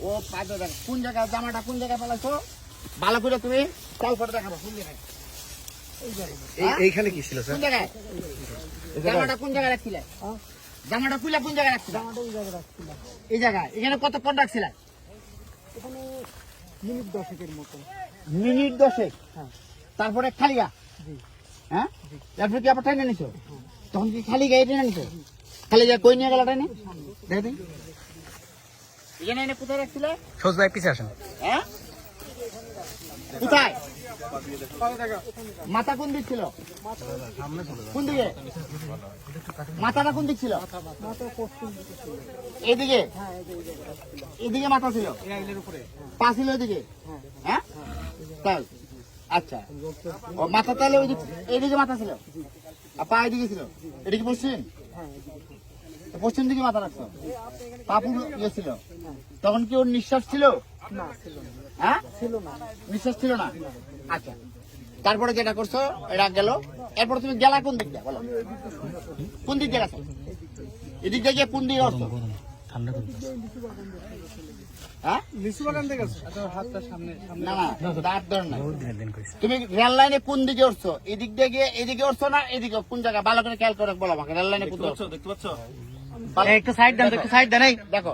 ও পাঁচটা দেখ কোন জায়গায় জামাটা কোন জায়গায় পালাইছো ভালো করে তুমি কল করে দেখাবো কোন জায়গায় এইখানে কি ছিল স্যার? কোন জায়গায় জামাটা কোন জায়গায় রাখছিলে জামাটা খুলে কোন জায়গায় রাখছিলে এই জায়গায় এখানে কত পণ রাখছিলে এখানে মিনিট 10 মতো। মিনিট 10 হ্যাঁ। তারপরে খালি গা জি। হ্যাঁ তারপরে কি আবার টাইনে নিছো তখন কি খালি গায়ে টেনে নিছো খালি গা কই নিয়ে গেল টাইনে দেখি এখানে এনে কোথায় রাখছিলে সৌজ ভাই পিছে আসেন। হ্যাঁ কোথায় মাথা কোন দিক ছিল কোন দিকে মাথাটা কোন দিক ছিল মাথা পশ্চিম দিকে ছিল। এইদিকে হ্যাঁ এদিকে মাথা ছিল পা ছিল এদিকে হ্যাঁ তাই আচ্ছা ও মাথা তাহলে ওই এইদিকে মাথা ছিল আর পা এদিকে ছিল এদিকে পশ্চিম পশ্চিম দিকে মাথা রাখছো পা পুরো ইয়ে ছিল তখন কি ওর নিঃশ্বাস ছিল না ছিল না হ্যাঁ ছিল না নিঃশ্বাস ছিল না আচ্ছা তারপরে যেটা করছো এটা গেল এরপর তুমি গেলা কোন দিক দিয়ে বলো কোন দিক দিয়ে গেছো এদিক দিয়ে গিয়ে কোন দিকে আসছো হ্যাঁ লিচু বাগান থেকে হাতটা সামনে না না দাঁত ধর না তুমি রেল লাইনে কোন দিকে উঠছো এদিক দিয়ে গিয়ে এদিকে উঠছো না এদিকে কোন জায়গা ভালো করে খেয়াল করে বলো আমাকে রেল লাইনে কোন দেখতে পাচ্ছ একটু সাইড দেন, একটু সাইড দেন। এই দেখো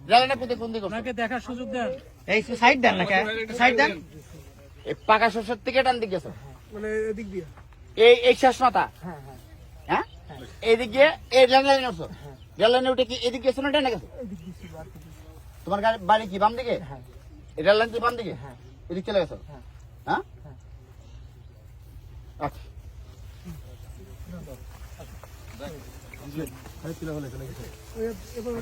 রেল লাইনে কোন দিকে উঠছো? দেখার সুযোগ দেন। এই সাইড দেন না, সাইড দেন। এই পাকা শস্যের থেকে টান দিকে গেছো মানে এদিক দিয়ে। এই শেষ মাথা হ্যাঁ হ্যাঁ হ্যাঁ এইদিক দিয়ে এই রেল লাইনে উঠছো রেল লাইনে উঠে কি এদিকে গেছো না টানে গেছো এদিক দিয়ে ছিল আর কি। তোমার বাড়ি কি বাম দিকে হ্যাঁ রেল লাইন কি বাম দিকে হ্যাঁ। এদিক চলে গেছো হ্যাঁ। হ্যাঁ হ্যাঁ। আচ্ছা এবার